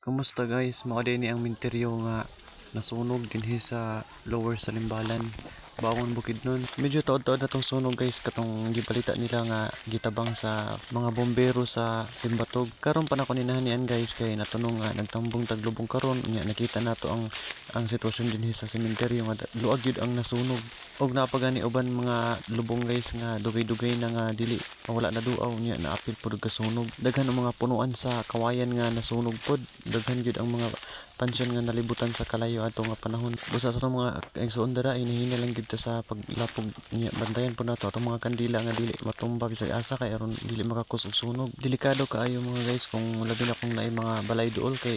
Kumusta guys? Mao dinhi ang minteryo nga nasunog dinhi sa lower sa Limbalan, Bawon Bukidnon. Medyo taod-taod na tong sunog guys, katong gibalita nila nga gitabang sa mga bombero sa Timbatog. Karon pa na ko ninahanian guys kay natunong nga nagtambong taglubong karon unya nakita nato ang sitwasyon dinhi sa sementeryo nga luag gyud ang nasunog. Og napagani uban mga lubong guys nga dugay-dugay na nga dili wala na duaw niya na apil pud kasunog. Daghan ang mga punuan sa kawayan nga nasunog pod. Daghan gyud ang mga pansyon nga nalibutan sa kalayo ato nga panahon. Busa sa mga igsoon dara inihina lang gid ta sa paglapog niya. Bantayan po nato atong mga kandila nga dili matumba bisag asa kay aron dili makakusog sunog. Delikado kaayo mga guys kung labi na kung naay mga balay duol kay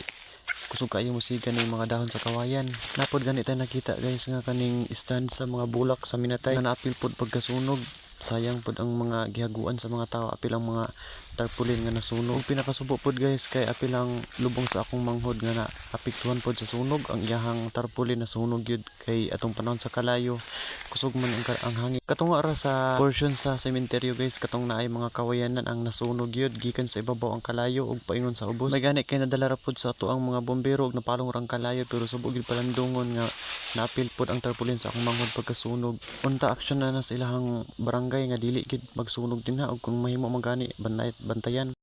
kusog kaayo musigan ng mga dahon sa kawayan. Napod gani tayo nakita guys nga kaning stand sa mga bulak sa Minatay na naapil pod pagkasunog. Sayang pod ang mga gihaguan sa mga tao, apil ang mga tarpaulin nga nasunog. Ug pinakasubo pod guys kay apil ang lubong sa akong manghod nga naapektuhan pod sa sunog. Ang iyahang tarpaulin nasunog gyud kay atong panahon sa kalayo kusog man ang hangin. Katunga ra sa portion sa sementeryo guys, katong naay mga kawayanan ang nasunog gyud gikan sa ibabaw ang kalayo ug paingon sa ubos. May gani kay nadala ra pod sa ato ang mga bombero ug napalong ra ang kalayo pero subog gyud palandungon nga naapil pod ang tarpaulin sa akong manghod pagkasunog. Unta aksyon na sa ilahang barangay nga dili gid magsunog dinha ug kung mahimo man gani bantayan.